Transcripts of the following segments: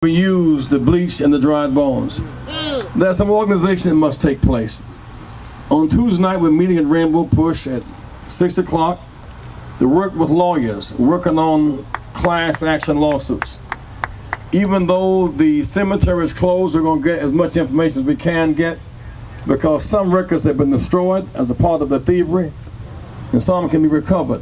We use the bleach and the dried bones. There's some organization that must take place. On Tuesday night, we're meeting at Rainbow Push at 6 o'clock to work with lawyers working on class action lawsuits. Even though the cemetery is closed, we're going to get as much information as we can get because some records have been destroyed as a part of the thievery and some can be recovered.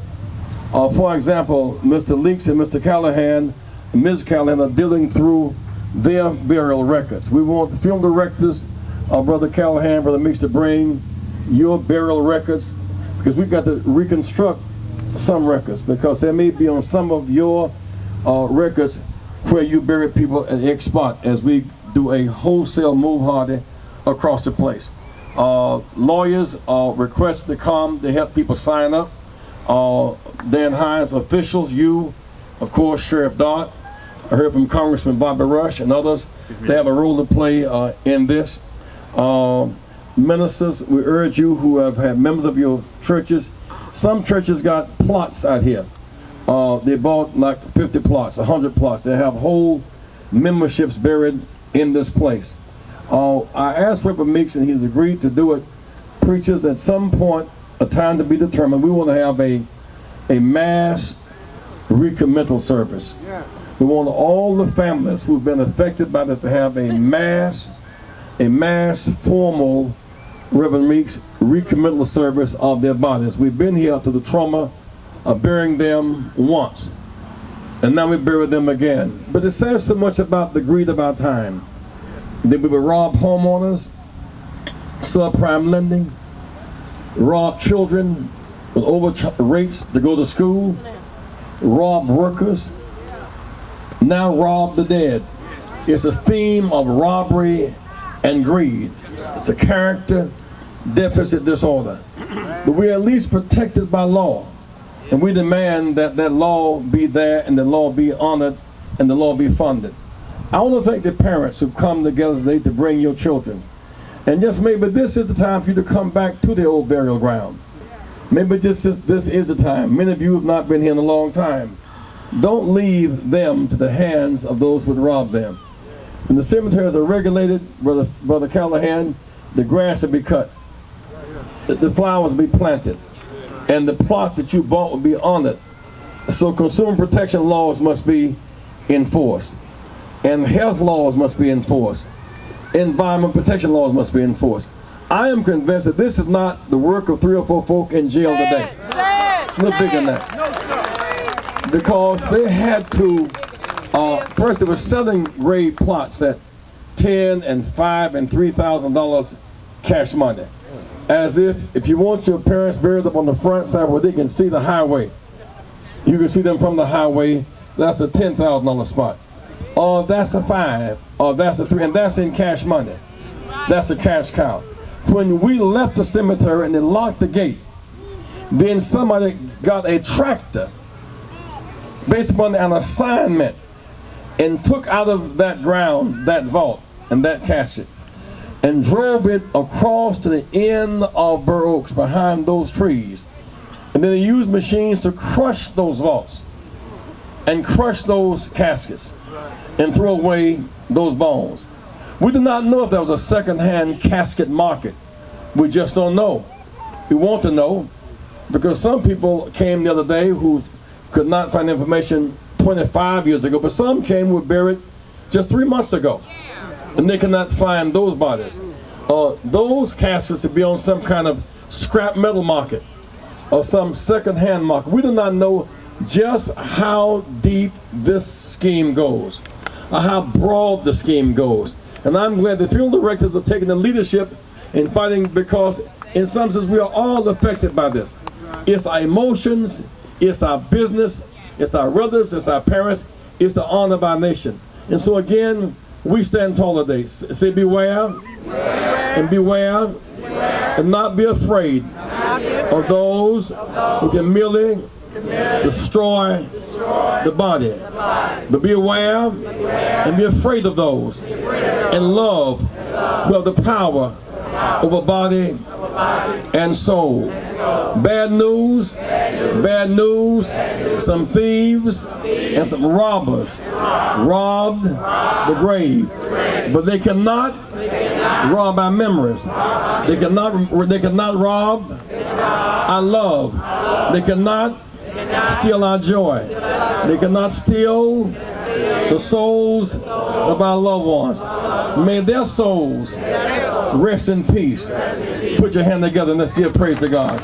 For example, Mr. Leaks and Mr. Callahan and Ms. Callahan are dealing through their burial records. We want the film directors, Brother Callahan, Brother Meeks, to bring your burial records because we've got to reconstruct some records because there may be on some of your records where you buried people at X spot as we do a wholesale move hardy across the place. Lawyers are requested to come to help people sign up. Dan Hines, officials, you, of course, Sheriff Dodd. I heard from Congressman Bobby Rush and others. They have a role to play in this. Ministers, we urge you who have had members of your churches. Some churches got plots out here. They bought like 50 plots, 100 plots. They have whole memberships buried in this place. I asked Reverend Meeks and he's agreed to do it. Preachers, at some point, a time to be determined, we want to have a mass recommittal service. We want all the families who've been affected by this to have a mass formal Reverend Meeks recommittal service of their bodies. We've been here to the trauma of burying them once, and now we bury them again. But it says so much about the greed of our time. That we will rob homeowners, subprime lending, rob children with over rates to go to school, rob workers, now rob the dead. It's a theme of robbery and greed. It's a character deficit disorder. But we're at least protected by law. And we demand that that law be there and the law be honored and the law be funded. I want to thank the parents who've come together today to bring your children. And just maybe this is the time for you to come back to the old burial ground. Maybe just this is the time. Many of you have not been here in a long time. Don't leave them to the hands of those who would rob them. When the cemeteries are regulated, Brother Callahan, the grass will be cut. The flowers will be planted. And the plots that you bought will be honored. So consumer protection laws must be enforced. And health laws must be enforced. Environment protection laws must be enforced. I am convinced that this is not the work of 3 or 4 folk in jail today. It's no bigger than that. Because they had to, first they were selling grave plots at $10 and $5 and $3,000 cash money. As if you want your parents buried up on the front side where they can see the highway, you can see them from the highway, that's a $10,000 spot. Or that's a $5, or that's a $3, and that's in cash money. That's a cash cow. When we left the cemetery and they locked the gate, then somebody got a tractor based upon an assignment and took out of that ground that vault and that casket and drove it across to the end of Burr Oaks behind those trees. And then they used machines to crush those vaults and crush those caskets and throw away those bones. We do not know if there was a second-hand casket market. We just don't know. We want to know because some people came the other day who could not find information 25 years ago, but some came who were buried just 3 months ago, and they cannot find those bodies. Those caskets would be on some kind of scrap metal market or some second-hand market. We do not know just how deep this scheme goes, or how broad the scheme goes. And I'm glad the field directors are taking the leadership in fighting because in some sense we are all affected by this. It's our emotions, it's our business, it's our relatives, it's our parents, it's the honor of our nation. And so again, we stand tall today. Say beware, and beware, and not be afraid of those who can merely destroy the body. But be aware and be afraid of those and love who have the power over body and soul. Bad news, some thieves and some robbers robbed the grave. But they cannot rob our memories. They cannot rob our love. They cannot steal our joy. They cannot steal the souls of our loved ones. May their souls rest in peace. Put your hand together and let's give praise to God.